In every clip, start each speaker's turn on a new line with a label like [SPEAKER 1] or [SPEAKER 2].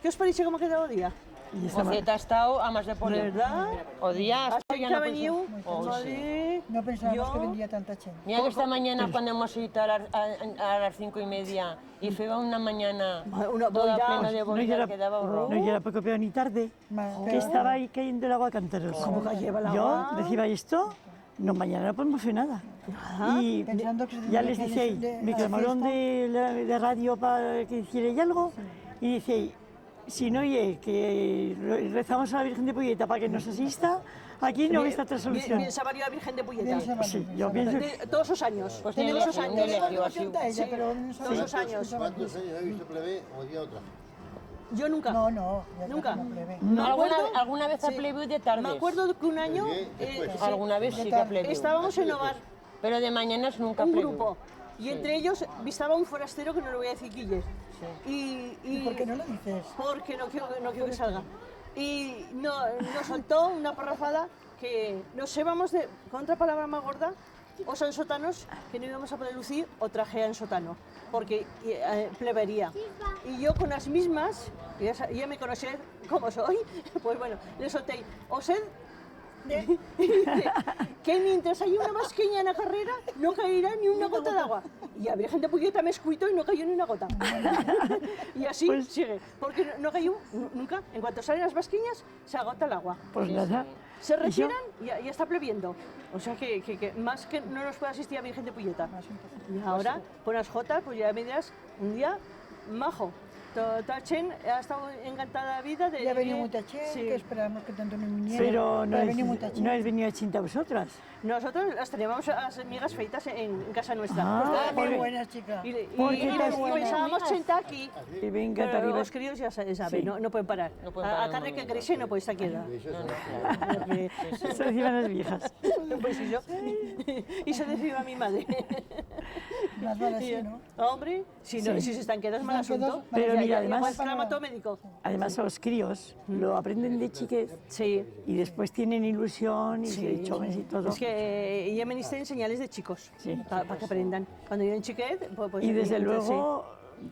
[SPEAKER 1] ¿Qué os parece cómo ha quedado el día?
[SPEAKER 2] Moceta ha estado a más de poner.
[SPEAKER 1] ¿Verdad?
[SPEAKER 2] O día
[SPEAKER 1] Hasta
[SPEAKER 2] ya
[SPEAKER 1] que
[SPEAKER 2] no
[SPEAKER 1] ha venido
[SPEAKER 2] Oh, sí.
[SPEAKER 1] Madrid.
[SPEAKER 3] No pensábamos
[SPEAKER 1] Yo-
[SPEAKER 3] que vendría tanta gente.
[SPEAKER 2] Mira que esta mañana cuando hemos ido a las 5:30 y fue una mañana
[SPEAKER 1] Una
[SPEAKER 2] toda
[SPEAKER 1] boira.
[SPEAKER 2] plena de
[SPEAKER 4] No
[SPEAKER 2] boira,
[SPEAKER 4] era,
[SPEAKER 2] quedaba horror.
[SPEAKER 4] no era poco peor ni tarde, que estaba ahí cayendo el agua a cantaros.
[SPEAKER 1] ¿Cómo que lleva el
[SPEAKER 4] Yo
[SPEAKER 1] agua?
[SPEAKER 4] decía esto, no, mañana no podemos hacer nada. Y
[SPEAKER 3] Pensando que se
[SPEAKER 4] ya
[SPEAKER 3] tendría
[SPEAKER 4] les
[SPEAKER 3] que
[SPEAKER 4] decía,
[SPEAKER 3] ir de-
[SPEAKER 4] me
[SPEAKER 3] a la
[SPEAKER 4] llamaron
[SPEAKER 3] fiesta.
[SPEAKER 4] de radio para que hiciera algo, y dice, si no oye, que rezamos a la Virgen de Puyeta para que nos asista, aquí no está otra solución.
[SPEAKER 1] Bien sabaría la Virgen de Puyeta.
[SPEAKER 3] Bien sabaría,
[SPEAKER 4] Sí,
[SPEAKER 3] bien
[SPEAKER 4] yo
[SPEAKER 3] sabaría.
[SPEAKER 4] pienso
[SPEAKER 1] Todos los años.
[SPEAKER 2] Pues
[SPEAKER 1] todos
[SPEAKER 2] ni
[SPEAKER 1] los
[SPEAKER 2] elegí,
[SPEAKER 1] años.
[SPEAKER 2] ni elegí, así.
[SPEAKER 3] Pregunta ella,
[SPEAKER 1] Sí,
[SPEAKER 3] pero no
[SPEAKER 1] todos
[SPEAKER 3] sabía
[SPEAKER 1] los años.
[SPEAKER 5] ¿Cuántos años ha visto plebe o día otra?
[SPEAKER 1] Yo nunca.
[SPEAKER 3] No, ya
[SPEAKER 1] Nunca.
[SPEAKER 3] no plebe.
[SPEAKER 1] Me acuerdo-
[SPEAKER 2] ¿Alguna vez a plebeu de tardes?
[SPEAKER 1] Me acuerdo que un año
[SPEAKER 5] Después.
[SPEAKER 2] Alguna vez sí que a plebeu.
[SPEAKER 1] estábamos en Ovar,
[SPEAKER 2] Pero de mañanas nunca
[SPEAKER 1] un
[SPEAKER 2] plebeu.
[SPEAKER 1] grupo, y entre ellos estaba un forastero que no le voy a decir quién es.
[SPEAKER 3] ¿Y por qué no lo dices?
[SPEAKER 1] Porque no quiero que salga. Y nos soltó una parrafada que nos llevamos de, con otra palabra más gorda, o son sotanos, que no íbamos a poder lucir o trajean sotano, porque plebería. Y yo con las mismas, ya me conocéis cómo soy, pues bueno, le solté, o sed que mientras hay una masqueña en la carrera no caerá ni una gota de agua. Y a Virgen de Puyeta me escuito y no cayó ni una gota. Y así sigue, porque no cayó nunca. En cuanto salen las masqueñas, se agota el agua.
[SPEAKER 4] Pues nada.
[SPEAKER 1] Se retiran y ya está plebiendo. O sea que más que no nos puede asistir a Virgen de Puyeta. Y ahora, con las jotas, pues ya me dirás, un día majo. Toda Chen ha estado encantada de la vida.
[SPEAKER 3] Ya ha venido mucha gente,
[SPEAKER 1] Sí.
[SPEAKER 3] que esperábamos que tanto no viniera.
[SPEAKER 4] Pero no
[SPEAKER 3] ha venido mucha
[SPEAKER 4] es,
[SPEAKER 3] gente.
[SPEAKER 4] no es venido a chinta vosotras.
[SPEAKER 1] Nosotros las teníamos a las amigas feitas en casa nuestra.
[SPEAKER 4] Ah,
[SPEAKER 3] Muy
[SPEAKER 4] porque-
[SPEAKER 3] buenas, chicas.
[SPEAKER 1] Y
[SPEAKER 4] porque las-
[SPEAKER 1] pensábamos sentar aquí.
[SPEAKER 4] Y venga,
[SPEAKER 1] Pero
[SPEAKER 4] arriba.
[SPEAKER 1] los críos ya saben,
[SPEAKER 4] Sí.
[SPEAKER 1] no pueden parar.
[SPEAKER 2] No pueden parar
[SPEAKER 1] A
[SPEAKER 2] en
[SPEAKER 1] carne
[SPEAKER 2] un
[SPEAKER 1] que
[SPEAKER 2] momento.
[SPEAKER 1] crece no puede estar quieta.
[SPEAKER 4] Eso decían las viejas.
[SPEAKER 1] Pues y yo. Y se decía a mi madre.
[SPEAKER 3] Más vale así, ¿no?
[SPEAKER 1] Hombre, si se están quedados mal
[SPEAKER 3] Si están
[SPEAKER 1] asunto.
[SPEAKER 3] quedados,
[SPEAKER 4] Pero mira, además-
[SPEAKER 1] Pues clama todo médico.
[SPEAKER 4] Además, a los críos lo aprenden de chiquez
[SPEAKER 1] Sí.
[SPEAKER 4] y después tienen ilusión y
[SPEAKER 1] Sí.
[SPEAKER 4] jóvenes y todo.
[SPEAKER 1] Es que ya me diste señales de chicos,
[SPEAKER 4] Sí.
[SPEAKER 1] para que aprendan. Cuando yo en chiquet, pues...
[SPEAKER 4] Y desde
[SPEAKER 1] entonces,
[SPEAKER 4] luego,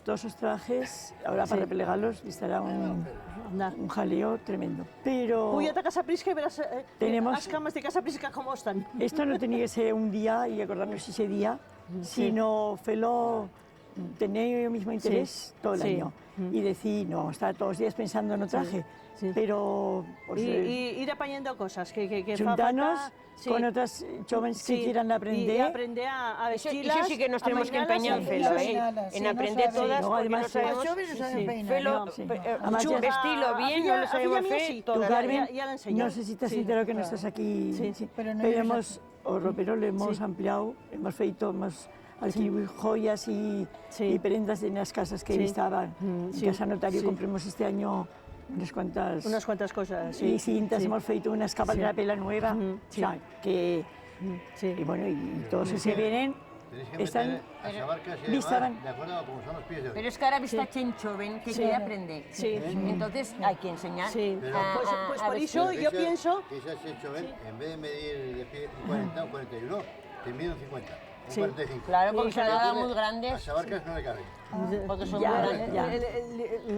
[SPEAKER 4] todos esos trajes, ahora para replegarlos, estará un
[SPEAKER 1] Anda.
[SPEAKER 4] jaleo tremendo. Pero
[SPEAKER 1] Voy a Casa Prisca y verás
[SPEAKER 4] Tenemos-
[SPEAKER 1] las camas de Casa Prisca cómo están.
[SPEAKER 4] esto no tenía que ser un día y acordarnos ese día, sino felo tener el mismo interés todo el
[SPEAKER 1] Sí.
[SPEAKER 4] año. Y decir, no, estar todos los días pensando en otro traje,
[SPEAKER 1] Sí.
[SPEAKER 4] pero pues,
[SPEAKER 1] Y ir apañando cosas que fa
[SPEAKER 4] juntarnos
[SPEAKER 1] falta, sí.
[SPEAKER 4] con otras jóvenes que
[SPEAKER 1] Sí.
[SPEAKER 4] quieran
[SPEAKER 1] Y
[SPEAKER 4] aprender.
[SPEAKER 1] aprender a
[SPEAKER 2] Eso
[SPEAKER 1] vestirlas.
[SPEAKER 2] sí que nos tenemos que
[SPEAKER 1] amainarlas,
[SPEAKER 2] empeñar en
[SPEAKER 1] y-
[SPEAKER 2] Felo,
[SPEAKER 3] sí,
[SPEAKER 2] ¿eh?
[SPEAKER 3] sí,
[SPEAKER 2] En
[SPEAKER 3] no
[SPEAKER 2] aprender
[SPEAKER 3] sabe.
[SPEAKER 2] todas,
[SPEAKER 4] Luego,
[SPEAKER 2] porque
[SPEAKER 4] además,
[SPEAKER 2] no sabemos...
[SPEAKER 3] Los jóvenes no saben peinar.
[SPEAKER 2] Felo,
[SPEAKER 1] No.
[SPEAKER 4] Sí.
[SPEAKER 2] eh,
[SPEAKER 4] Además,
[SPEAKER 2] chu-
[SPEAKER 4] ya-
[SPEAKER 2] estilo bien, no lo sabemos
[SPEAKER 1] Filla mía
[SPEAKER 2] hacer.
[SPEAKER 1] sí.
[SPEAKER 4] Tú,
[SPEAKER 2] todas.
[SPEAKER 4] Carmen,
[SPEAKER 1] ya la enseñó.
[SPEAKER 4] no sé si te has
[SPEAKER 1] Sí.
[SPEAKER 4] enterado que no estás aquí,
[SPEAKER 1] Sí.
[SPEAKER 3] Pero no
[SPEAKER 4] pero
[SPEAKER 3] eres
[SPEAKER 4] hemos, o ropero lo hemos ampliado, hemos feito, hemos alquilado joyas y prendas en las casas que
[SPEAKER 1] Sí.
[SPEAKER 4] estaban. En
[SPEAKER 1] Sí.
[SPEAKER 4] Casa Notario
[SPEAKER 1] Sí.
[SPEAKER 4] compramos este año unas cuantas
[SPEAKER 1] cosas,
[SPEAKER 4] y cintas, hemos feito unas capas de la pela nueva,
[SPEAKER 1] Sí.
[SPEAKER 4] o sea, que,
[SPEAKER 1] Sí.
[SPEAKER 4] y bueno, y todos los que vienen
[SPEAKER 5] Tenéis que
[SPEAKER 4] están
[SPEAKER 5] meter a Sabarcas y
[SPEAKER 4] vistaban.
[SPEAKER 5] demás, de acuerdo a cómo son los pies de hoy.
[SPEAKER 2] Pero es que ahora vista Chen joven que quiere aprender.
[SPEAKER 1] Sí.
[SPEAKER 2] Entonces hay que enseñar.
[SPEAKER 1] Sí.
[SPEAKER 5] Pero-
[SPEAKER 1] Pues
[SPEAKER 2] a
[SPEAKER 1] por
[SPEAKER 2] vestir.
[SPEAKER 1] eso yo pienso...
[SPEAKER 5] Que ese hecho, en vez de medir de pie un 40 o un 41, te mide un 50, un
[SPEAKER 1] Sí.
[SPEAKER 5] 45.
[SPEAKER 2] Claro, porque
[SPEAKER 1] Sí,
[SPEAKER 2] son
[SPEAKER 1] claro.
[SPEAKER 2] nada muy
[SPEAKER 5] A
[SPEAKER 2] grandes,
[SPEAKER 5] Sabarcas no le cabe.
[SPEAKER 2] porque son
[SPEAKER 4] Ya,
[SPEAKER 2] muy grandes.
[SPEAKER 4] ya.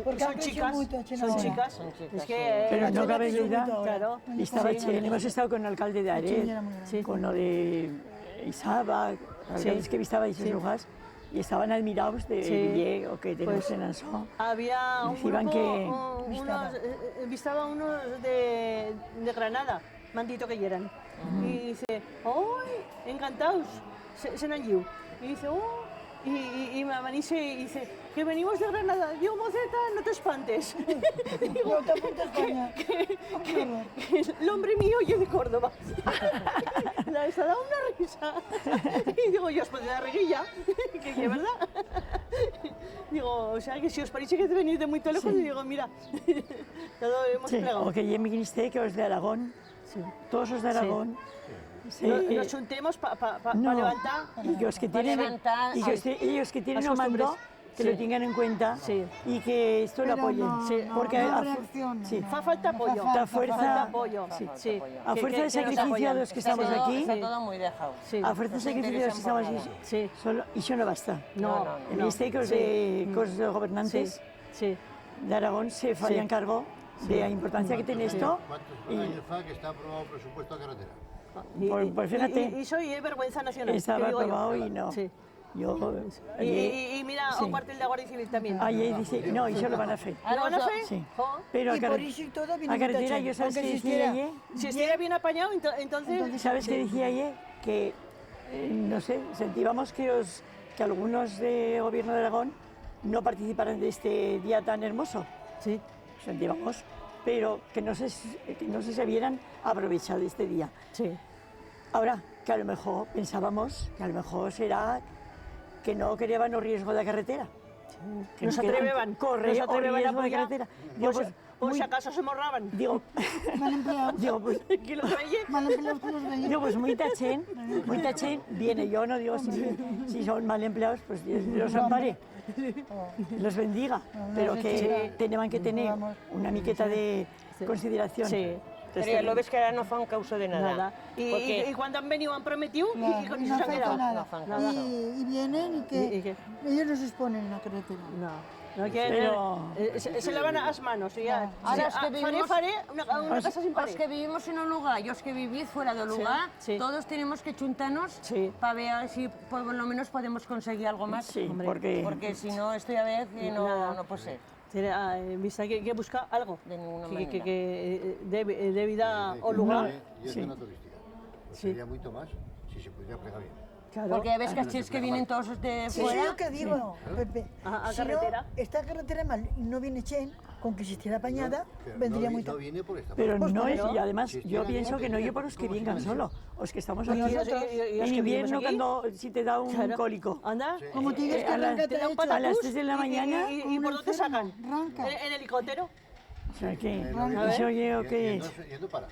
[SPEAKER 3] Porque
[SPEAKER 1] Son
[SPEAKER 3] han crecido
[SPEAKER 1] chicas,
[SPEAKER 3] mucho, Chen,
[SPEAKER 1] son
[SPEAKER 3] ahora.
[SPEAKER 1] chicas.
[SPEAKER 2] Son chicas,
[SPEAKER 1] Es
[SPEAKER 2] sí.
[SPEAKER 1] que...
[SPEAKER 4] Pero no cabe
[SPEAKER 3] Chen
[SPEAKER 4] duda.
[SPEAKER 3] es muy
[SPEAKER 1] Claro.
[SPEAKER 4] Y estaba Chen, hemos estado con el alcalde de Aret,
[SPEAKER 3] Chen era muy grande.
[SPEAKER 1] Sí.
[SPEAKER 4] con lo de Isaba, alcaldes que visitaban esos lugares, y estaban admirados de
[SPEAKER 1] Sí.
[SPEAKER 4] Villé, o que tenemos
[SPEAKER 1] Pues,
[SPEAKER 4] en Ansó.
[SPEAKER 1] Había un
[SPEAKER 4] Decían
[SPEAKER 1] grupo,
[SPEAKER 4] que-
[SPEAKER 1] vistaba unos de Granada, mandito que eran. Y dice, ¡ay! Encantados, se han ido. Y dice, ¡oh! Y me amanice y dice, que venimos de Granada. Digo, moceta, no te espantes. Digo,
[SPEAKER 3] No te apuntes, España.
[SPEAKER 1] que el hombre mío y yo de Córdoba. Les ha dado una risa. Y digo, yo os pondré la reguilla, que es verdad. Digo, o sea, que si os parece que venís de muy lejos, y digo, mira, todo hemos
[SPEAKER 4] Sí,
[SPEAKER 1] plegado.
[SPEAKER 4] o que yo me viniste que os de Aragón, todos los de Aragón, sí,
[SPEAKER 1] Nos juntemos para
[SPEAKER 4] no,
[SPEAKER 1] levantar.
[SPEAKER 4] y que los que
[SPEAKER 2] Pa'
[SPEAKER 4] tienen,
[SPEAKER 2] levantar,
[SPEAKER 4] y que ellos que tienen
[SPEAKER 1] las
[SPEAKER 4] un mando,
[SPEAKER 1] costumbres.
[SPEAKER 4] que
[SPEAKER 1] Sí.
[SPEAKER 4] lo tengan en cuenta
[SPEAKER 1] Sí.
[SPEAKER 4] y que esto lo
[SPEAKER 3] Pero
[SPEAKER 4] apoyen.
[SPEAKER 3] no,
[SPEAKER 1] Sí,
[SPEAKER 3] no,
[SPEAKER 4] porque
[SPEAKER 3] no
[SPEAKER 4] a-
[SPEAKER 3] reacciona,
[SPEAKER 4] sí.
[SPEAKER 3] no.
[SPEAKER 1] Fa falta apoyo.
[SPEAKER 4] falta fuerza.
[SPEAKER 1] Falta apoyo.
[SPEAKER 4] Sí.
[SPEAKER 1] Sí.
[SPEAKER 4] A fuerza de
[SPEAKER 1] nos
[SPEAKER 4] sacrificio
[SPEAKER 1] apoyan.
[SPEAKER 4] a los que
[SPEAKER 2] Está
[SPEAKER 4] estamos
[SPEAKER 2] todo-
[SPEAKER 4] aquí,
[SPEAKER 2] Está todo muy dejado.
[SPEAKER 1] Sí.
[SPEAKER 4] a fuerza de sacrificio a los que estamos aquí,
[SPEAKER 1] Sí.
[SPEAKER 4] solo, y eso no basta.
[SPEAKER 1] No,
[SPEAKER 4] En este que os de gobernantes,
[SPEAKER 1] Sí.
[SPEAKER 4] de Aragón se farían cargo de la importancia que tiene esto.
[SPEAKER 5] ¿Cuántos
[SPEAKER 4] Y
[SPEAKER 5] años fa que está aprobado presupuesto a carretera?
[SPEAKER 4] pues fíjate,
[SPEAKER 1] Y soy vergüenza nacional.
[SPEAKER 4] estaba
[SPEAKER 1] que digo yo.
[SPEAKER 4] aprobado y no.
[SPEAKER 1] Sí.
[SPEAKER 4] Yo,
[SPEAKER 1] Y mira,
[SPEAKER 4] sí.
[SPEAKER 1] o parte de la Guardia Civil también.
[SPEAKER 4] Ayer dice, no, y eso lo van a hacer.
[SPEAKER 1] ¿Lo van a hacer?
[SPEAKER 4] Sí.
[SPEAKER 1] Jo.
[SPEAKER 4] Pero
[SPEAKER 3] Y por eso y todo viene
[SPEAKER 4] a carretera,
[SPEAKER 3] mucha
[SPEAKER 4] yo sabes
[SPEAKER 3] gente,
[SPEAKER 4] qué
[SPEAKER 3] aunque
[SPEAKER 4] decía
[SPEAKER 3] existiera.
[SPEAKER 4] ayer.
[SPEAKER 1] Si estuviera bien apañado, entonces...
[SPEAKER 4] ¿Sabes qué decía ayer? Que, no sé, sentíamos que algunos de gobierno de Aragón no participaran de este día tan hermoso.
[SPEAKER 1] Sí.
[SPEAKER 4] Sentíamos, pero que no se vieran aprovechar de este día.
[SPEAKER 1] Sí.
[SPEAKER 4] Ahora, que a lo mejor pensábamos que a lo mejor será que no querían el riesgo de la carretera. Que
[SPEAKER 1] Nos atreveban.
[SPEAKER 4] Correr
[SPEAKER 1] nos atreveban
[SPEAKER 4] o riesgo
[SPEAKER 1] a
[SPEAKER 4] de
[SPEAKER 1] apoyar.
[SPEAKER 4] carretera. Digo,
[SPEAKER 1] Por si
[SPEAKER 4] muy-
[SPEAKER 1] acaso se morraban.
[SPEAKER 4] digo,
[SPEAKER 3] Mal empleados.
[SPEAKER 4] digo, pues,
[SPEAKER 1] Que los reyes...
[SPEAKER 3] Mal empleados con los reyes.
[SPEAKER 4] digo, pues muy tachén viene. Yo no digo si son mal empleados, pues Dios los ampare, los bendiga, pero que tenían que tener una miqueta de consideración.
[SPEAKER 1] Sí.
[SPEAKER 2] Pero ya lo ves que ahora no fan causa de nada.
[SPEAKER 1] Nada.
[SPEAKER 2] Porque
[SPEAKER 1] Y cuando han venido han prometido
[SPEAKER 3] Claro,
[SPEAKER 1] y con
[SPEAKER 3] no
[SPEAKER 1] eso se han
[SPEAKER 3] afecta
[SPEAKER 1] quedado.
[SPEAKER 3] nada.
[SPEAKER 2] No afecta
[SPEAKER 3] Y vienen y que
[SPEAKER 1] ¿Y qué?
[SPEAKER 3] ellos no se exponen en la carretera.
[SPEAKER 1] No, que
[SPEAKER 4] Pero-
[SPEAKER 1] se lavan las manos. Y ya.
[SPEAKER 2] Ahora es que vivimos-
[SPEAKER 1] Faré una casa sin
[SPEAKER 2] Os
[SPEAKER 1] pared.
[SPEAKER 2] que vivimos en un lugar y os que vivís fuera del lugar,
[SPEAKER 1] sí.
[SPEAKER 2] todos tenemos que juntarnos
[SPEAKER 1] Sí.
[SPEAKER 2] para ver si por lo menos podemos conseguir algo más.
[SPEAKER 4] Sí,
[SPEAKER 1] Hombre,
[SPEAKER 4] porque
[SPEAKER 2] Si no, esto ya ves que
[SPEAKER 1] Nada.
[SPEAKER 2] no puede ser.
[SPEAKER 1] Vista que busca algo
[SPEAKER 2] De ninguna
[SPEAKER 1] que
[SPEAKER 2] manera.
[SPEAKER 1] de vida o lugar.
[SPEAKER 5] Y es
[SPEAKER 4] Sí.
[SPEAKER 5] zona turística. Pues
[SPEAKER 1] Sí.
[SPEAKER 5] sería mucho más si se pudiera plegar bien.
[SPEAKER 1] Claro.
[SPEAKER 2] Porque ya ves que els que vienen todos de
[SPEAKER 3] Sí,
[SPEAKER 2] fuera.
[SPEAKER 3] es lo que digo, Pepe.
[SPEAKER 1] A
[SPEAKER 3] Si
[SPEAKER 1] carretera.
[SPEAKER 3] no, esta carretera mal y no viene Chen, con que existiera apañada,
[SPEAKER 5] Pero
[SPEAKER 3] vendría
[SPEAKER 5] no,
[SPEAKER 3] muy
[SPEAKER 5] no
[SPEAKER 3] tarde.
[SPEAKER 5] viene porque está
[SPEAKER 4] pero
[SPEAKER 3] Pues
[SPEAKER 4] no
[SPEAKER 3] por
[SPEAKER 4] es,
[SPEAKER 3] eso.
[SPEAKER 4] y además
[SPEAKER 5] Si
[SPEAKER 4] yo
[SPEAKER 5] estuviera
[SPEAKER 4] pienso
[SPEAKER 5] bien,
[SPEAKER 4] que no yo por
[SPEAKER 5] ¿cómo
[SPEAKER 4] los que
[SPEAKER 5] se
[SPEAKER 4] vengan
[SPEAKER 5] llama?
[SPEAKER 4] solo, los que estamos
[SPEAKER 1] Y
[SPEAKER 4] aquí.
[SPEAKER 1] nosotros- y los
[SPEAKER 4] En
[SPEAKER 1] que vivimos
[SPEAKER 4] invierno
[SPEAKER 1] aquí.
[SPEAKER 4] cuando si te da un
[SPEAKER 1] Claro.
[SPEAKER 4] cólico.
[SPEAKER 1] Anda.
[SPEAKER 3] Como tú dices que
[SPEAKER 4] a las-
[SPEAKER 3] arranca
[SPEAKER 1] Te dan
[SPEAKER 3] hecho.
[SPEAKER 4] a las
[SPEAKER 1] patatús
[SPEAKER 4] 3 de la mañana,
[SPEAKER 1] ¿Y
[SPEAKER 3] un
[SPEAKER 1] por dónde
[SPEAKER 3] enfermo,
[SPEAKER 1] sacan?
[SPEAKER 3] arranca.
[SPEAKER 1] ¿En helicóptero?
[SPEAKER 4] O sea que,
[SPEAKER 5] A
[SPEAKER 4] eso
[SPEAKER 1] ver.
[SPEAKER 4] yo que es.
[SPEAKER 5] Yendo para.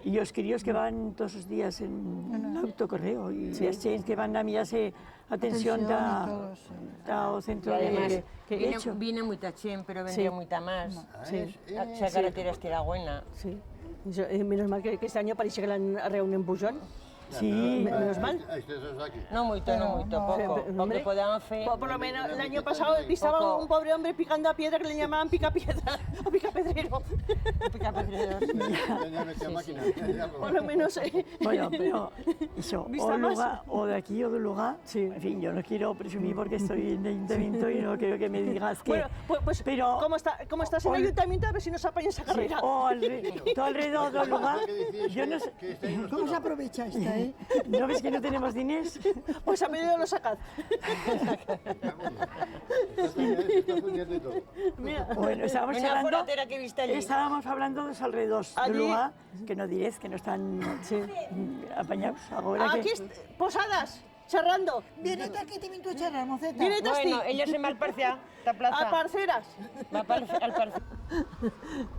[SPEAKER 4] Y los críos que van todos los días en autocorreo y las chens que van a mirarse atención
[SPEAKER 3] Atención y todo, sí.
[SPEAKER 4] al
[SPEAKER 2] Y
[SPEAKER 4] centro
[SPEAKER 2] además,
[SPEAKER 4] de
[SPEAKER 2] viene,
[SPEAKER 4] hecho.
[SPEAKER 2] viene mucha gente, pero vendría mucha más.
[SPEAKER 1] Sí.
[SPEAKER 2] Esa carretera estará buena.
[SPEAKER 1] Sí. Menos mal que este año parece que l'han arreglado un empujón.
[SPEAKER 4] Sí,
[SPEAKER 1] Menos mal.
[SPEAKER 5] Aquí.
[SPEAKER 2] No mucho, poco.
[SPEAKER 1] Hombre,
[SPEAKER 2] Porque podían hacer...
[SPEAKER 1] Por lo menos el año pasado pisaba un pobre hombre picando a piedra que le llamaban pica piedra o pica pedrero.
[SPEAKER 5] Ya metía máquina.
[SPEAKER 1] Por lo menos.
[SPEAKER 4] bueno, pero eso,
[SPEAKER 1] Vista
[SPEAKER 4] o,
[SPEAKER 1] más.
[SPEAKER 4] lugar, o de aquí o de un lugar, en fin, yo no quiero presumir porque estoy en el ayuntamiento y no quiero que me digas que...
[SPEAKER 1] Bueno, pues
[SPEAKER 4] pero,
[SPEAKER 1] como estás en el ayuntamiento, a ver si nos apaña esa
[SPEAKER 4] sí,
[SPEAKER 1] carrera.
[SPEAKER 4] o todo alrededor del lugar, yo no sé,
[SPEAKER 3] ¿Cómo se aprovecha esta, eh?
[SPEAKER 4] ¿no ves que no tenemos dinero?
[SPEAKER 1] Pues a medio lo sacad.
[SPEAKER 5] Está fundiendo y todo.
[SPEAKER 1] Mira.
[SPEAKER 4] Bueno, estábamos
[SPEAKER 2] Una
[SPEAKER 4] hablando,
[SPEAKER 2] foratera que viste allí.
[SPEAKER 4] estábamos hablando de los alrededores
[SPEAKER 1] Allí-
[SPEAKER 4] del lugar, que no diréis que no están apañados. Ahora
[SPEAKER 1] Aquí
[SPEAKER 4] que,
[SPEAKER 1] posadas, charrando.
[SPEAKER 3] Vienes aquí te vinto a charrar, moceta.
[SPEAKER 1] Viene tasti,
[SPEAKER 2] Bueno, ella se me parcea, esta plaza.
[SPEAKER 1] a parceras.
[SPEAKER 2] Al parcea.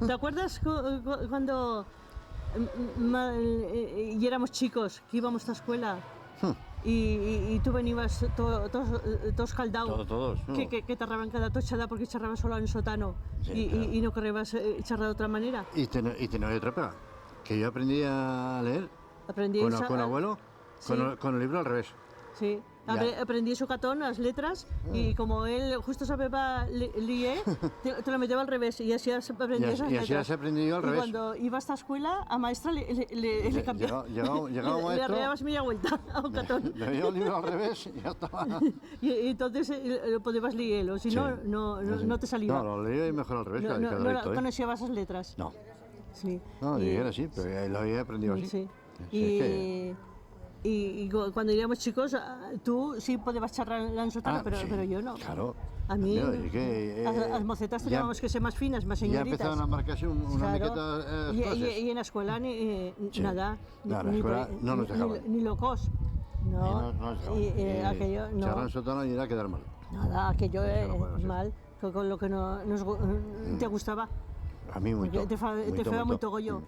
[SPEAKER 1] ¿Te acuerdas cuando y éramos chicos, que íbamos a escuela? Y tú venías todos caldados.
[SPEAKER 5] Todos, ¿no?
[SPEAKER 1] Que te arraban cada tochada porque charrabas solo en sótano y no querrías charrar de otra manera.
[SPEAKER 5] Y tener otra pega. Que yo aprendí a leer
[SPEAKER 1] Aprendí
[SPEAKER 5] con abuelo, con el libro al revés.
[SPEAKER 1] Sí,
[SPEAKER 5] Ya.
[SPEAKER 1] aprendí su catón, las letras, y como él justo sabía leer, te lo metía al revés y así aprendí esas
[SPEAKER 5] Y así
[SPEAKER 1] letras.
[SPEAKER 5] las he aprendido yo al
[SPEAKER 1] Y
[SPEAKER 5] revés.
[SPEAKER 1] cuando iba a esta escuela, a maestra le cambiaba.
[SPEAKER 5] Llegaba un
[SPEAKER 1] Le
[SPEAKER 5] maestro,
[SPEAKER 1] arreglabas media vuelta a un catón.
[SPEAKER 5] le veía el libro al revés y ya estaba.
[SPEAKER 1] Y entonces podías leerlo, si no, no te salía.
[SPEAKER 5] No, lo leía y mejor al revés,
[SPEAKER 1] No,
[SPEAKER 5] que
[SPEAKER 1] no,
[SPEAKER 5] al
[SPEAKER 1] no
[SPEAKER 5] recto, ¿eh?
[SPEAKER 1] conocía esas letras.
[SPEAKER 5] No,
[SPEAKER 1] Sí.
[SPEAKER 5] no,
[SPEAKER 1] Y-
[SPEAKER 5] era así, pero lo había aprendido así.
[SPEAKER 1] Sí.
[SPEAKER 5] Sí, es que-
[SPEAKER 1] Y cuando éramos chicos, tú sí podías charlar en sótano,
[SPEAKER 5] sí,
[SPEAKER 1] pero yo no.
[SPEAKER 5] Claro.
[SPEAKER 1] A mí,
[SPEAKER 5] Mira, es que,
[SPEAKER 1] las mocetas
[SPEAKER 5] ya-
[SPEAKER 1] teníamos que ser más finas, más
[SPEAKER 5] Ya
[SPEAKER 1] señoritas.
[SPEAKER 5] empezaron a marcarse una
[SPEAKER 1] Claro.
[SPEAKER 5] miqueta
[SPEAKER 1] y,
[SPEAKER 5] clases.
[SPEAKER 1] y en la escuela
[SPEAKER 5] Sí.
[SPEAKER 1] nada.
[SPEAKER 5] No, en la escuela no nos dejaban.
[SPEAKER 1] Ni locos. No, aquello no.
[SPEAKER 5] Charlar en sotano y era quedar mal.
[SPEAKER 1] Nada, aquello
[SPEAKER 5] no puede ser.
[SPEAKER 1] mal, con lo que no te gustaba.
[SPEAKER 5] A mí muy
[SPEAKER 1] Porque te fue muy togollo.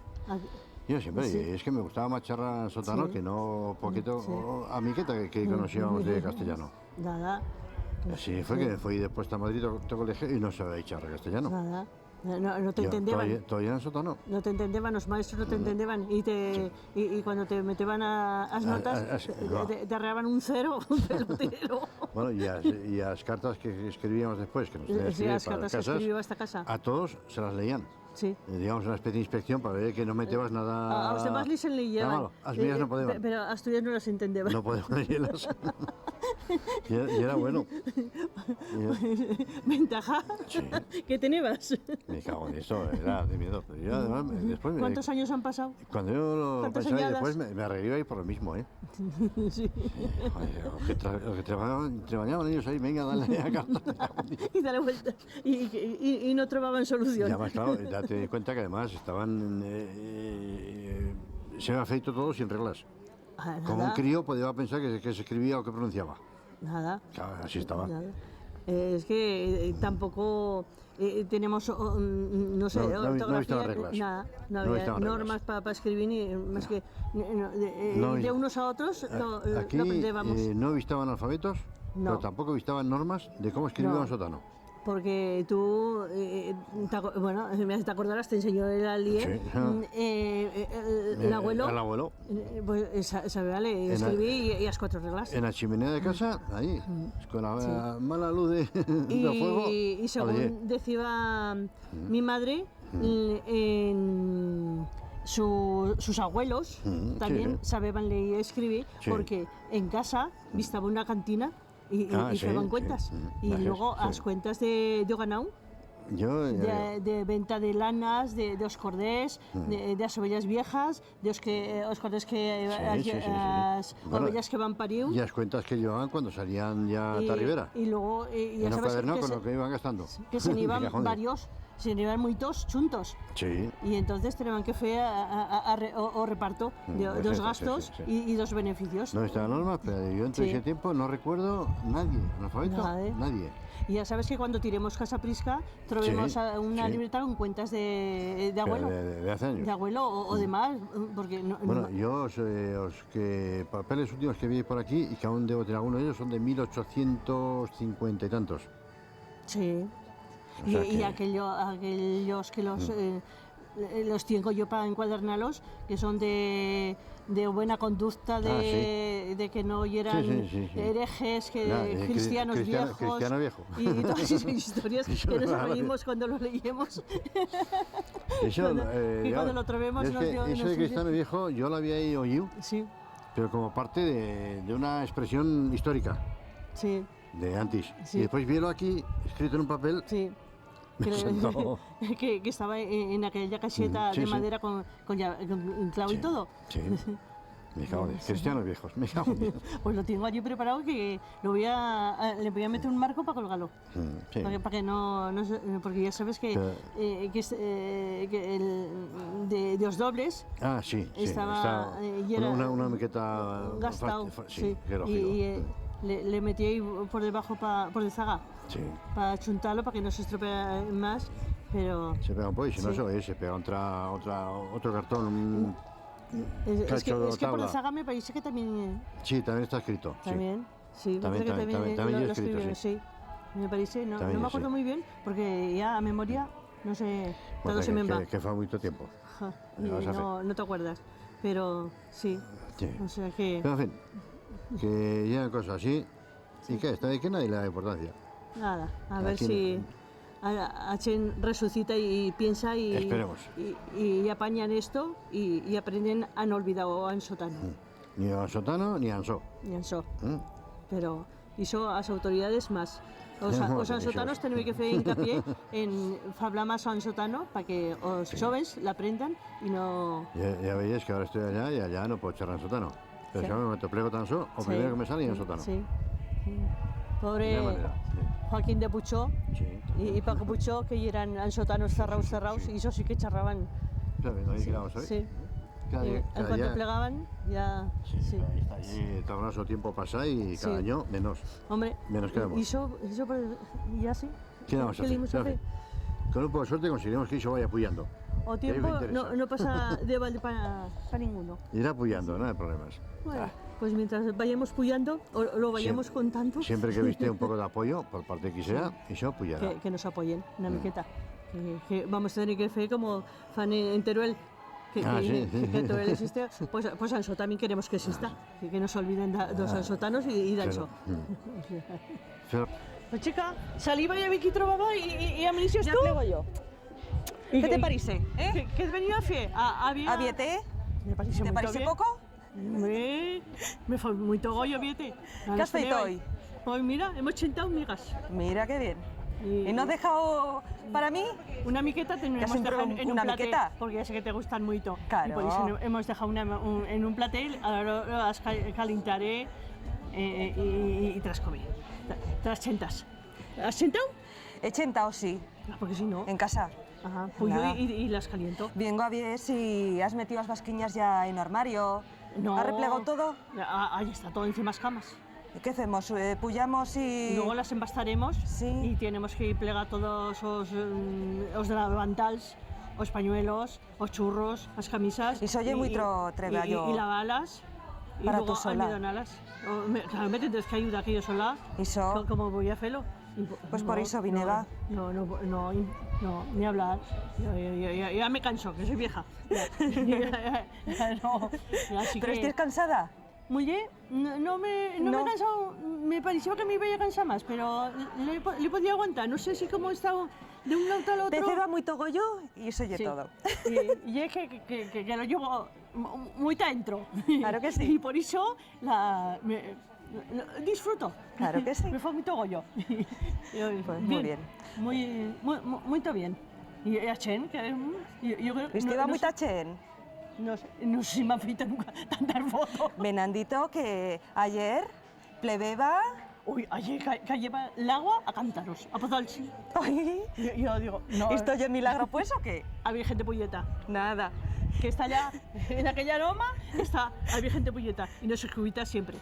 [SPEAKER 5] Yo siempre,
[SPEAKER 1] Sí.
[SPEAKER 5] es que me gustaba más charlar en sotano
[SPEAKER 1] Sí.
[SPEAKER 5] que no poquito
[SPEAKER 1] Sí.
[SPEAKER 5] a miqueta que conocíamos de castellano.
[SPEAKER 1] Nada,
[SPEAKER 5] Así fue que fui después a Madrid a colegio y no sabía charlar castellano.
[SPEAKER 1] nada. No te entendeban.
[SPEAKER 5] Todavía en el sótano.
[SPEAKER 1] No te entendeban, los maestros no te entendeban. Y cuando te metían a las notas, te arreaban un cero, un pelotero.
[SPEAKER 5] Bueno, y las cartas que escribíamos después, que nos tenían que
[SPEAKER 1] Sí,
[SPEAKER 5] escribir
[SPEAKER 1] las
[SPEAKER 5] para
[SPEAKER 1] cartas
[SPEAKER 5] las
[SPEAKER 1] que
[SPEAKER 5] casas,
[SPEAKER 1] escribió esta casa.
[SPEAKER 5] a todos se las leían.
[SPEAKER 1] Sí.
[SPEAKER 5] Digamos una especie de inspección para ver que no metías nada.
[SPEAKER 1] A los demás les leían.
[SPEAKER 5] Nada malo. Las mías no podían.
[SPEAKER 1] Pero a estudiar no las entendeban.
[SPEAKER 5] No podíamos leerlas. y era bueno.
[SPEAKER 1] Ventaja
[SPEAKER 5] Sí.
[SPEAKER 1] que tenías.
[SPEAKER 5] Me cago en eso, era de miedo. Pero yo además, después
[SPEAKER 1] ¿Cuántos años han pasado?
[SPEAKER 5] Cuando yo lo
[SPEAKER 1] ¿Cuántas
[SPEAKER 5] pensaba y
[SPEAKER 1] añadas?
[SPEAKER 5] después me arreglé ahí por lo mismo, ¿eh?
[SPEAKER 1] Sí.
[SPEAKER 5] Joder, los que trabajaban ellos ahí, venga, dale a carta.
[SPEAKER 1] Y dale vuelta. Y no trobaban solución.
[SPEAKER 5] Y además, claro, date cuenta que además estaban... se había feito todo sin reglas.
[SPEAKER 1] Ah,
[SPEAKER 5] Como un crío podía pensar que se escribía o que pronunciaba.
[SPEAKER 1] Nada.
[SPEAKER 5] Claro, así estaba.
[SPEAKER 1] Nada. Es que tampoco tenemos, no sé,
[SPEAKER 5] No
[SPEAKER 1] ortografía,
[SPEAKER 5] estaban reglas.
[SPEAKER 1] nada, no
[SPEAKER 5] No
[SPEAKER 1] había
[SPEAKER 5] estaban
[SPEAKER 1] normas para escribir, ni más que
[SPEAKER 5] No,
[SPEAKER 1] de unos a otros lo
[SPEAKER 5] Aquí
[SPEAKER 1] aprendíamos.
[SPEAKER 5] no vistaban alfabetos,
[SPEAKER 1] No.
[SPEAKER 5] pero tampoco vistaban normas de cómo escribir
[SPEAKER 1] No.
[SPEAKER 5] un sótano.
[SPEAKER 1] Porque tú, bueno, te acordarás, te enseñó el Alié,
[SPEAKER 5] Sí.
[SPEAKER 1] el abuelo,
[SPEAKER 5] El abuelo.
[SPEAKER 1] Pues sabía leer, escribir y las 4 reglas.
[SPEAKER 5] En la chimenea de casa, ahí, con la mala luz de fuego.
[SPEAKER 1] Y
[SPEAKER 5] oye,
[SPEAKER 1] según decía mi madre, sus abuelos también
[SPEAKER 5] sí.
[SPEAKER 1] sabían leer y escribir,
[SPEAKER 5] Sí.
[SPEAKER 1] porque en casa vistaba una cantina y
[SPEAKER 5] Sí,
[SPEAKER 1] se daban
[SPEAKER 5] sí.
[SPEAKER 1] cuentas. Y
[SPEAKER 5] Gracias,
[SPEAKER 1] luego
[SPEAKER 5] sí.
[SPEAKER 1] las cuentas de ganado,
[SPEAKER 5] yo,
[SPEAKER 1] de venta de lanas, de os cordés, de las ovellas viejas, de os cordés que
[SPEAKER 5] Sí.
[SPEAKER 1] las
[SPEAKER 5] Bueno,
[SPEAKER 1] ovellas que van pariu.
[SPEAKER 5] y las cuentas que llevaban cuando salían ya a Ribera.
[SPEAKER 1] Y luego,
[SPEAKER 5] En
[SPEAKER 1] ya
[SPEAKER 5] un
[SPEAKER 1] sabes
[SPEAKER 5] cuaderno
[SPEAKER 1] que
[SPEAKER 5] con
[SPEAKER 1] se,
[SPEAKER 5] lo que iban gastando.
[SPEAKER 1] que se
[SPEAKER 5] Me
[SPEAKER 1] iban
[SPEAKER 5] cago en Dios.
[SPEAKER 1] varios, se iban muchos chuntos.
[SPEAKER 5] Sí.
[SPEAKER 1] Y entonces tenían que hacer o reparto de
[SPEAKER 5] Pues
[SPEAKER 1] dos
[SPEAKER 5] sí,
[SPEAKER 1] gastos
[SPEAKER 5] sí.
[SPEAKER 1] y dos beneficios.
[SPEAKER 5] No estaban normas, pero yo en todo
[SPEAKER 1] Sí.
[SPEAKER 5] ese tiempo no recuerdo nadie, analfabeto,
[SPEAKER 1] Nadie.
[SPEAKER 5] nadie.
[SPEAKER 1] Y ya sabes que cuando tiremos Casa Prisca, trovemos
[SPEAKER 5] Sí,
[SPEAKER 1] una
[SPEAKER 5] sí.
[SPEAKER 1] libreta con cuentas de
[SPEAKER 5] Pero
[SPEAKER 1] abuelo.
[SPEAKER 5] de hace años.
[SPEAKER 1] De abuelo o de más, porque
[SPEAKER 5] Bueno, yo que papeles últimos que vi por aquí y que aún debo tener algunos de ellos son de 1850 y tantos.
[SPEAKER 1] sí.
[SPEAKER 5] O sea
[SPEAKER 1] Y
[SPEAKER 5] que-
[SPEAKER 1] aquellos que los tengo yo para encuadernarlos, que son de buena conducta, de que no eran
[SPEAKER 5] Sí.
[SPEAKER 1] herejes, que
[SPEAKER 5] Nada,
[SPEAKER 1] cristianos viejos.
[SPEAKER 5] cristiano viejo.
[SPEAKER 1] Y todas esas historias
[SPEAKER 5] Eso
[SPEAKER 1] que
[SPEAKER 5] me
[SPEAKER 1] nos
[SPEAKER 5] va a
[SPEAKER 1] reímos cuando lo leíamos.
[SPEAKER 5] Eso,
[SPEAKER 1] y cuando lo trovemos
[SPEAKER 5] es
[SPEAKER 1] nos
[SPEAKER 5] que
[SPEAKER 1] dio-
[SPEAKER 5] eso
[SPEAKER 1] nos
[SPEAKER 5] de
[SPEAKER 1] dio-
[SPEAKER 5] cristiano viejo yo lo había oído,
[SPEAKER 1] Sí,
[SPEAKER 5] pero como parte de una expresión histórica
[SPEAKER 1] sí,
[SPEAKER 5] de antes.
[SPEAKER 1] Sí.
[SPEAKER 5] Y después vielo aquí, escrito en un papel,
[SPEAKER 1] sí.
[SPEAKER 5] Me sentó.
[SPEAKER 1] Que estaba en aquella caseta
[SPEAKER 5] Sí,
[SPEAKER 1] de
[SPEAKER 5] sí.
[SPEAKER 1] madera con clavo y todo.
[SPEAKER 5] Sí. Me cago en Dios. Cristianos viejos, me cago en Dios.
[SPEAKER 1] Pues lo tengo allí preparado, que le voy a meter un marco para colgarlo.
[SPEAKER 5] Sí.
[SPEAKER 1] Para que no porque ya sabes que,
[SPEAKER 5] Pero-
[SPEAKER 1] que de los dobles
[SPEAKER 5] Ah, sí.
[SPEAKER 1] estaba, y era
[SPEAKER 5] una maqueta
[SPEAKER 1] gastado.
[SPEAKER 5] Sí, que lógico.
[SPEAKER 1] y le metí ahí por debajo, por de zaga,
[SPEAKER 5] Sí.
[SPEAKER 1] para chuntarlo, para que no se estropee más. Pero
[SPEAKER 5] Se pega un poco y si no
[SPEAKER 1] Sí.
[SPEAKER 5] se pega otro cartón.
[SPEAKER 1] es
[SPEAKER 5] cacho de
[SPEAKER 1] que por de
[SPEAKER 5] tabla.
[SPEAKER 1] zaga me parece que también.
[SPEAKER 5] Sí, también está escrito. sí.
[SPEAKER 1] También, sí,
[SPEAKER 5] También,
[SPEAKER 1] me parece que
[SPEAKER 5] también
[SPEAKER 1] lo
[SPEAKER 5] yo he escrito,
[SPEAKER 1] escribieron,
[SPEAKER 5] sí.
[SPEAKER 1] Me parece, no
[SPEAKER 5] También
[SPEAKER 1] me
[SPEAKER 5] yo
[SPEAKER 1] acuerdo
[SPEAKER 5] sí.
[SPEAKER 1] muy bien, porque ya a memoria, no sé, todo
[SPEAKER 5] Bueno,
[SPEAKER 1] se me va.
[SPEAKER 5] que fue mucho tiempo.
[SPEAKER 1] Ja,
[SPEAKER 5] ¿qué vas a hacer?
[SPEAKER 1] no te acuerdas, pero sí,
[SPEAKER 5] Sí.
[SPEAKER 1] o sea que
[SPEAKER 5] Pero en fin, que llegan cosas así y que está que nadie le da importancia.
[SPEAKER 1] nada, a ver
[SPEAKER 5] Aquí
[SPEAKER 1] si Achen resucita y piensa
[SPEAKER 5] Esperemos.
[SPEAKER 1] y apañan esto y aprenden a no olvidar o a sotano,
[SPEAKER 5] Ni a sotano ni a ansó.
[SPEAKER 1] y ansó.
[SPEAKER 5] ¿eh?
[SPEAKER 1] Pero iso as autoridades máis. Os
[SPEAKER 5] Eso
[SPEAKER 1] ansotanos
[SPEAKER 5] es.
[SPEAKER 1] tenemos que hacer hincapié en hablar más ao ansotano para que os jóvenes la aprendan y no...
[SPEAKER 5] Ya veis que ahora estoy allá y allá no puedo echar en sotano. Pero
[SPEAKER 1] Sí.
[SPEAKER 5] si ahora me meto plego tan so, o
[SPEAKER 1] Sí.
[SPEAKER 5] primero que me sale y en sotano.
[SPEAKER 1] Sí. Sí.
[SPEAKER 5] De
[SPEAKER 1] Pobre
[SPEAKER 5] esa manera.
[SPEAKER 1] Joaquín de Puchó
[SPEAKER 5] Sí.
[SPEAKER 1] y Paco Puchó, que eran ansotanos cerrados, y eso sí que charraban.
[SPEAKER 5] ¿Sabes? Ahí quedamos hoy.
[SPEAKER 1] Sí.
[SPEAKER 5] Cada
[SPEAKER 1] Y
[SPEAKER 5] día-
[SPEAKER 1] en
[SPEAKER 5] cada
[SPEAKER 1] cuanto
[SPEAKER 5] día-
[SPEAKER 1] plegaban, ya... Sí.
[SPEAKER 5] Ahí está, allí tardazo tiempo pasa y cada
[SPEAKER 1] Sí.
[SPEAKER 5] año menos.
[SPEAKER 1] Hombre,
[SPEAKER 5] Menos quedamos.
[SPEAKER 1] y eso ya sí.
[SPEAKER 5] ¿Qué vamos a
[SPEAKER 1] le
[SPEAKER 5] hacer?
[SPEAKER 1] íbamos a hacer?
[SPEAKER 5] Con un poco de suerte conseguiremos que eso vaya apoyando.
[SPEAKER 1] O tiempo
[SPEAKER 5] me interesa.
[SPEAKER 1] no pasa de balde para ninguno.
[SPEAKER 5] Irá apoyando, no hay problemas.
[SPEAKER 1] Bueno, pues mientras vayamos puyando o lo vayamos contando,
[SPEAKER 5] Siempre que viste un poco de apoyo por parte de quien sea, eso apoyará.
[SPEAKER 1] que nos apoyen, una miqueta. que vamos a tener que hacer como fan en Teruel, que Teruel existe, pues Anso también queremos que exista, que no se olviden de los ansotanos y de Anso.
[SPEAKER 5] Pero-
[SPEAKER 1] Pues chica, saliva ya vi que trobava y a milicios
[SPEAKER 6] Ya
[SPEAKER 1] tú.
[SPEAKER 6] plego jo.
[SPEAKER 1] ¿Y
[SPEAKER 6] Què te parece?
[SPEAKER 1] ¿Qué has venido a hacer? A
[SPEAKER 6] Aviete?
[SPEAKER 1] Me parece
[SPEAKER 6] Te
[SPEAKER 1] muy
[SPEAKER 6] parece
[SPEAKER 1] bien.
[SPEAKER 6] poco?
[SPEAKER 1] Me fue muy togollo, viete.
[SPEAKER 6] ¿Qué has feito hoy?
[SPEAKER 1] Pues mira, hemos chentado migas.
[SPEAKER 6] Mira qué bien. ¿Y no has dejado para mí?
[SPEAKER 1] Una miqueta tenemos
[SPEAKER 6] siempre
[SPEAKER 1] dejado en un
[SPEAKER 6] una
[SPEAKER 1] platel,
[SPEAKER 6] miqueta?
[SPEAKER 1] porque ya sé que te gustan mucho.
[SPEAKER 6] Claro.
[SPEAKER 1] Y por eso hemos dejado en un platel, ahora las calentaré y te las comí. Te las chentas. ¿Has chentado?
[SPEAKER 6] He chentado, sí,
[SPEAKER 1] Porque si no...
[SPEAKER 6] en casa.
[SPEAKER 1] Ajá, pues
[SPEAKER 6] Nada.
[SPEAKER 1] yo y las caliento.
[SPEAKER 6] Vengo a ver si has metido las vasquiñas ya en armario.
[SPEAKER 1] No.
[SPEAKER 6] ¿Has replegado todo?
[SPEAKER 1] Ahí está todo encima de las camas.
[SPEAKER 6] ¿Qué hacemos? ¿Puyamos y...?
[SPEAKER 1] Luego las embastaremos
[SPEAKER 6] Sí.
[SPEAKER 1] y tenemos que plegar todos los davantals, los pañuelos, los churros, las camisas.
[SPEAKER 6] Y soy muy treballo.
[SPEAKER 1] Y lavalas. Y
[SPEAKER 6] Para
[SPEAKER 1] luego
[SPEAKER 6] tú sola.
[SPEAKER 1] almidonalas. Claro, me tendrás que ayudar que yo sola.
[SPEAKER 6] Iso.
[SPEAKER 1] ¿Cómo voy a hacerlo?
[SPEAKER 6] Pues por eso vine, va.
[SPEAKER 1] No, ni hablar. Ya me canso, que soy vieja. No, así
[SPEAKER 6] ¿Pero
[SPEAKER 1] que...
[SPEAKER 6] estás cansada?
[SPEAKER 1] Muy bien, no me he cansado, me pareció que me iba a cansar más, pero le podía aguantar. No sé si como he estado de un lado al
[SPEAKER 6] Te
[SPEAKER 1] otro.
[SPEAKER 6] ceba muy togollo y eso ya
[SPEAKER 1] Sí.
[SPEAKER 6] todo.
[SPEAKER 1] Y es que lo llevo muy dentro.
[SPEAKER 6] Claro que sí.
[SPEAKER 1] Y por eso disfruto.
[SPEAKER 6] Claro que sí.
[SPEAKER 1] Me fue muy togollo.
[SPEAKER 6] Pues muy bien.
[SPEAKER 1] Muy bien. Y a Chen, que yo creo que...
[SPEAKER 6] Estiva muy tachen.
[SPEAKER 1] No sé si me han feito nunca tantas fotos.
[SPEAKER 6] Me han dicho que ayer plebeba...
[SPEAKER 1] Uy, ayer que lleva el agua a cántaros, a Pozolchi.
[SPEAKER 6] Ay,
[SPEAKER 1] Yo digo, no,
[SPEAKER 6] ¿esto ya es milagro pues o qué?
[SPEAKER 1] a Virgen de Pulleta,
[SPEAKER 6] Nada.
[SPEAKER 1] que está allá en aquella aroma, está a Virgen de Pulleta y nos escubita siempre.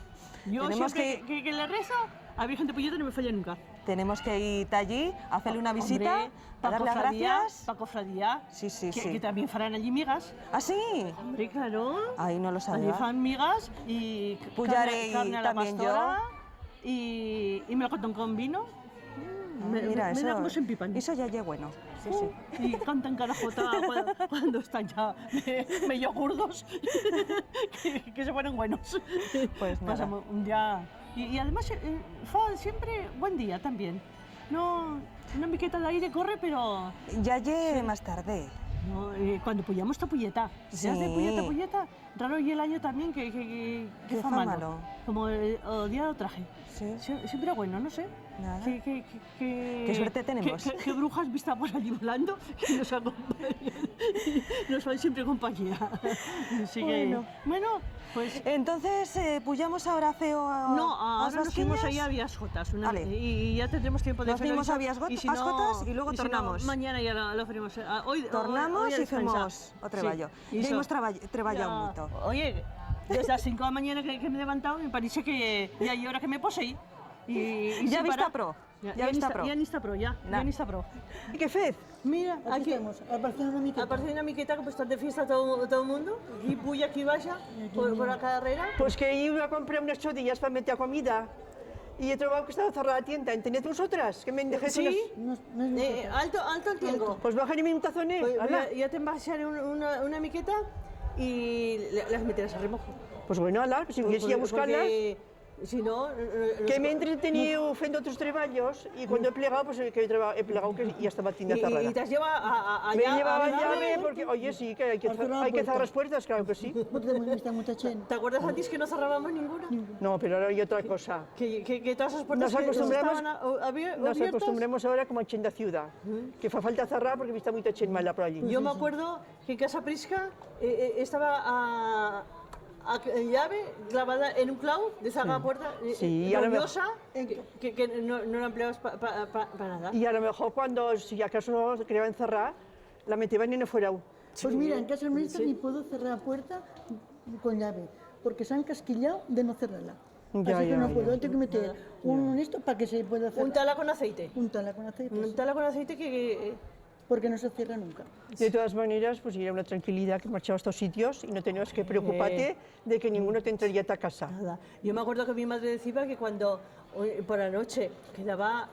[SPEAKER 1] Yo
[SPEAKER 6] Tenemos
[SPEAKER 1] siempre que le rezo, a Virgen de Pulleta no me falla nunca.
[SPEAKER 6] Tenemos que ir allí, hacerle una visita,
[SPEAKER 1] Hombre,
[SPEAKER 6] a darle las gracias.
[SPEAKER 1] Para cofradía,
[SPEAKER 6] Sí, sí,
[SPEAKER 1] que,
[SPEAKER 6] sí.
[SPEAKER 1] que también farán allí migas.
[SPEAKER 6] ¿Ah, sí?
[SPEAKER 1] Hombre, claro.
[SPEAKER 6] Ay, no lo
[SPEAKER 1] Allí
[SPEAKER 6] sabía.
[SPEAKER 1] fan migas y
[SPEAKER 6] Pullaré
[SPEAKER 1] carne a la
[SPEAKER 6] también yo.
[SPEAKER 1] pastora y melocotón con vino.
[SPEAKER 6] Mira,
[SPEAKER 1] me da como se empipan.
[SPEAKER 6] eso ya es bueno. Sí, sí.
[SPEAKER 1] Y cantan cada jota cuando están ya medio gordos, que se ponen buenos.
[SPEAKER 6] Pues nada.
[SPEAKER 1] Pasamos un día... Y además, fa siempre buen día también. No, una miqueta de aire corre, pero
[SPEAKER 6] Ya llegué más tarde.
[SPEAKER 1] no, cuando puyamos esta pulleta.
[SPEAKER 6] Sí.
[SPEAKER 1] De pulleta, pulleta, raro y el año también que
[SPEAKER 6] Que
[SPEAKER 1] fa
[SPEAKER 6] fa
[SPEAKER 1] malo.
[SPEAKER 6] malo.
[SPEAKER 1] Como el día del traje.
[SPEAKER 6] Sí.
[SPEAKER 1] Siempre bueno, no sé.
[SPEAKER 6] Nada.
[SPEAKER 1] Qué
[SPEAKER 6] suerte tenemos.
[SPEAKER 1] Qué brujas vistas por allí volando que nos acompañan. Nos van siempre compañía. Así que, bueno, pues...
[SPEAKER 6] Entonces, ¿puyamos ahora feo a
[SPEAKER 1] No, ahora
[SPEAKER 6] las
[SPEAKER 1] nos fuimos
[SPEAKER 6] vasquiñas?
[SPEAKER 1] ahí a Viasjotas
[SPEAKER 6] Vale.
[SPEAKER 1] y ya tendremos tiempo de
[SPEAKER 6] Nos fuimos
[SPEAKER 1] hacerlo.
[SPEAKER 6] a Viasjotas
[SPEAKER 1] Y si no-
[SPEAKER 6] y luego
[SPEAKER 1] si no,
[SPEAKER 6] tornamos.
[SPEAKER 1] mañana ya lo haremos. Hoy
[SPEAKER 6] Tornamos
[SPEAKER 1] hoy a
[SPEAKER 6] y
[SPEAKER 1] descansar.
[SPEAKER 6] hacemos o treballo.
[SPEAKER 1] Sí,
[SPEAKER 6] Ya
[SPEAKER 1] iso.
[SPEAKER 6] hemos treballado mucho.
[SPEAKER 1] Oye, desde las 5 de la mañana que me he levantado, me parece que ya hay hora que me poseí. Y
[SPEAKER 6] Ya
[SPEAKER 1] sin
[SPEAKER 6] vista
[SPEAKER 1] parar.
[SPEAKER 6] pro.
[SPEAKER 1] Ya
[SPEAKER 6] Ya vista pro.
[SPEAKER 1] Ya ni está pro, ya
[SPEAKER 6] Na.
[SPEAKER 1] ni está pro.
[SPEAKER 6] ¿Y qué fez?
[SPEAKER 1] Mira,
[SPEAKER 3] Aquí estamos, aparece una miqueta.
[SPEAKER 1] aparte de una miqueta que pues está de fiesta todo el mundo, y puya aquí vaya por la carrera.
[SPEAKER 7] Pues que iba a comprar unas chodillas para meter comida y he trovado que estaba cerrada la tienda. ¿Entendés vosotras? Que me dejéis
[SPEAKER 1] Sí,
[SPEAKER 7] unas...
[SPEAKER 3] No es miqueta.
[SPEAKER 1] alto el tiempo.
[SPEAKER 7] Pues bajaré un tazoné.
[SPEAKER 1] Pues,
[SPEAKER 7] ala.
[SPEAKER 1] ya te envasaré una miqueta y las meterás a remojo.
[SPEAKER 7] Pues bueno, ala, pues si quieres ir a buscarlas.
[SPEAKER 1] Porque si no...
[SPEAKER 7] Que me he entretenido haciendo otros treballos y cuando he plegado, pues que he plegado que ya estaba la tienda cerrada.
[SPEAKER 1] y te has llevado
[SPEAKER 7] Me
[SPEAKER 1] allá...
[SPEAKER 7] llevaba
[SPEAKER 1] a
[SPEAKER 7] llave porque, oye, sí, que hay que,
[SPEAKER 3] Al cerrar la
[SPEAKER 7] hay que
[SPEAKER 3] puerta.
[SPEAKER 7] cerrar las puertas, claro que sí.
[SPEAKER 3] No tenemos vista mucha chen.
[SPEAKER 1] ¿Te acuerdas antes que no cerrábamos ninguna?
[SPEAKER 7] No, pero ahora hay otra cosa.
[SPEAKER 1] Que todas esas puertas
[SPEAKER 7] Nos acostumbramos,
[SPEAKER 1] estaban
[SPEAKER 7] nos
[SPEAKER 1] abiertas.
[SPEAKER 7] acostumbremos ahora como a chen da ciudad, que fa falta cerrar porque está mucha chen mala por allí.
[SPEAKER 1] Yo me acuerdo que en Casa Prisca estaba a llave clavada en un clavo de esa puerta
[SPEAKER 7] Sí, y a lo mejor-
[SPEAKER 1] rollosa que no la empleabas para nada.
[SPEAKER 7] Y a lo mejor cuando, si acaso querían cerrar, la metían en el fuera.
[SPEAKER 3] Pues mira, en casa nuestra ni puedo cerrar la puerta con llave, porque se han casquillado de no cerrarla.
[SPEAKER 7] Ya,
[SPEAKER 3] Así que
[SPEAKER 7] ya,
[SPEAKER 3] no
[SPEAKER 7] ya.
[SPEAKER 3] puedo, tengo que meter un esto para que se pueda cerrar.
[SPEAKER 1] Untala con aceite.
[SPEAKER 3] Untala con aceite, sí,
[SPEAKER 1] Untala con aceite que
[SPEAKER 3] porque no se cierra nunca.
[SPEAKER 7] De todas maneras, pues era una tranquilidad que marchaba a estos sitios y no tenías que preocuparte de que ninguno te entraría a tu casa.
[SPEAKER 1] nada. Yo me acuerdo que mi madre decía que cuando por la noche quedaba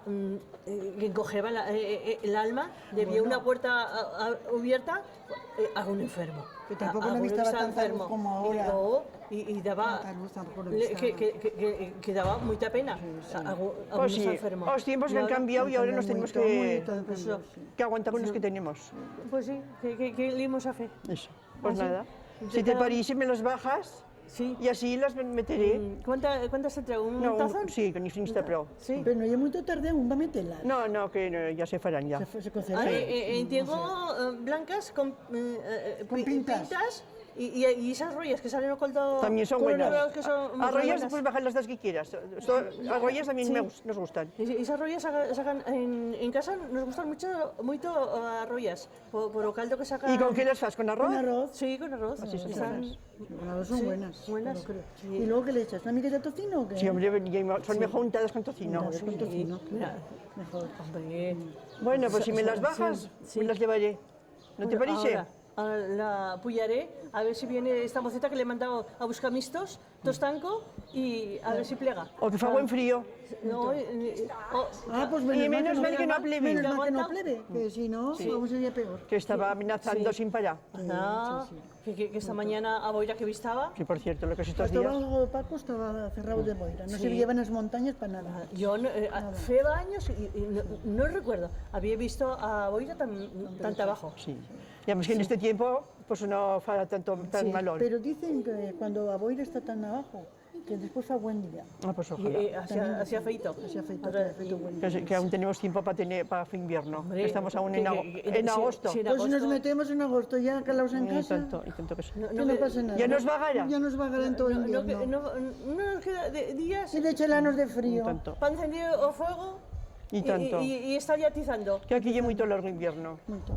[SPEAKER 1] que encogeba el alma, debía una puerta abierta a un enfermo.
[SPEAKER 3] Que tampoco
[SPEAKER 1] a
[SPEAKER 3] no
[SPEAKER 1] uno
[SPEAKER 3] estaba
[SPEAKER 1] está
[SPEAKER 3] tanta luz como ahora.
[SPEAKER 1] Y daba
[SPEAKER 3] Tanta luz tampoco no
[SPEAKER 1] que daba mucha pena a
[SPEAKER 7] Pues
[SPEAKER 1] algunos
[SPEAKER 7] sí,
[SPEAKER 1] enfermos.
[SPEAKER 7] los tiempos que han
[SPEAKER 1] ahora-
[SPEAKER 7] cambiado y ahora nos tenemos que
[SPEAKER 3] Eso.
[SPEAKER 7] aguantar con los que tenemos.
[SPEAKER 1] Pues sí, ¿qué le íbamos a hacer?
[SPEAKER 7] Eso. Pues
[SPEAKER 1] ¿Ah, sí?
[SPEAKER 7] nada.
[SPEAKER 1] De
[SPEAKER 7] Si te
[SPEAKER 1] cada-
[SPEAKER 7] parece, me las bajas
[SPEAKER 1] Sí.
[SPEAKER 7] y así las meteré.
[SPEAKER 1] ¿Cuántas te traigo? ¿Un
[SPEAKER 7] No,
[SPEAKER 1] tazón?
[SPEAKER 7] sí, con Insta Pro.
[SPEAKER 1] Sí.
[SPEAKER 3] Pero no es muy tarde aún, va a meterla.
[SPEAKER 7] No, que no, ya se farán ya.
[SPEAKER 3] Se cocerá.
[SPEAKER 1] Tengo blancas con
[SPEAKER 3] pintas.
[SPEAKER 1] y esas rollas que salen oculto.
[SPEAKER 7] También son buenas.
[SPEAKER 1] Que son muy
[SPEAKER 7] Arroyas
[SPEAKER 1] buenas.
[SPEAKER 7] puedes bajar las das que quieras. Arroyas también nos gustan.
[SPEAKER 1] Esas rollas sacan en casa nos gustan mucho arroyas por o caldo que sacan.
[SPEAKER 7] ¿Y con qué las fas? ¿Con arroz?
[SPEAKER 3] Con arroz.
[SPEAKER 1] Sí, con arroz.
[SPEAKER 7] Así son
[SPEAKER 1] Están-
[SPEAKER 3] Con arroz son
[SPEAKER 1] Sí,
[SPEAKER 3] buenas.
[SPEAKER 1] buenas.
[SPEAKER 3] yo creo.
[SPEAKER 1] Sí.
[SPEAKER 3] ¿Y luego qué le echas? ¿Una miqueta de tocino o qué?
[SPEAKER 7] Sí, hombre, son mejor untadas con tocino.
[SPEAKER 3] Untadas con tocino,
[SPEAKER 1] Mira,
[SPEAKER 3] mejor.
[SPEAKER 1] hombre.
[SPEAKER 7] Bueno, pues si me las bajas, me las llevaré. ¿No te parece?
[SPEAKER 1] Ahora la pullaré, a ver si viene esta moceta que le he mandado a buscar mistos, tostanco, y a ver si plega.
[SPEAKER 7] O que fa buen frío.
[SPEAKER 1] No,
[SPEAKER 3] Ah, pues
[SPEAKER 7] Y menos mal que no pleve.
[SPEAKER 3] Menos mal que no
[SPEAKER 1] ¿Aguanta?
[SPEAKER 3] plebe, que si no, vamos sería peor.
[SPEAKER 7] Que estaba amenazando sin parar.
[SPEAKER 1] que esta mañana a boira que vistaba,
[SPEAKER 7] Sí, por cierto, lo que es estos
[SPEAKER 3] Hasta
[SPEAKER 7] días.
[SPEAKER 3] abajo Paco estaba cerrado de boira, no se veían las montañas para nada.
[SPEAKER 1] yo hace años y no recuerdo, había visto a boira tan abajo.
[SPEAKER 7] Sí. Y además que en este tiempo pues no fará tan malón.
[SPEAKER 3] Pero dicen que cuando a boira está tan abajo, que después fa buen día.
[SPEAKER 7] Ah, pues
[SPEAKER 1] Y
[SPEAKER 7] ojalá.
[SPEAKER 1] hacía feito.
[SPEAKER 3] Se afeitó buen día.
[SPEAKER 7] Que aún tenemos tiempo para invierno. Que estamos aún en agosto.
[SPEAKER 1] sí, en
[SPEAKER 3] Pues si nos
[SPEAKER 1] agosto.
[SPEAKER 3] metemos en agosto ya calaos en
[SPEAKER 7] Y
[SPEAKER 3] casa,
[SPEAKER 7] tanto que sí.
[SPEAKER 3] que no pasa nada.
[SPEAKER 7] Ya nos vagará.
[SPEAKER 3] Ya nos vagarán todo el
[SPEAKER 1] No,
[SPEAKER 3] invierno.
[SPEAKER 1] no nos queda días
[SPEAKER 3] Y de chelanos de
[SPEAKER 7] Y
[SPEAKER 3] frío.
[SPEAKER 7] tanto.
[SPEAKER 1] para encender o fuego
[SPEAKER 7] Y tanto.
[SPEAKER 1] y estar ya atizando.
[SPEAKER 7] Que aquí ya muy largo invierno.
[SPEAKER 3] Muito.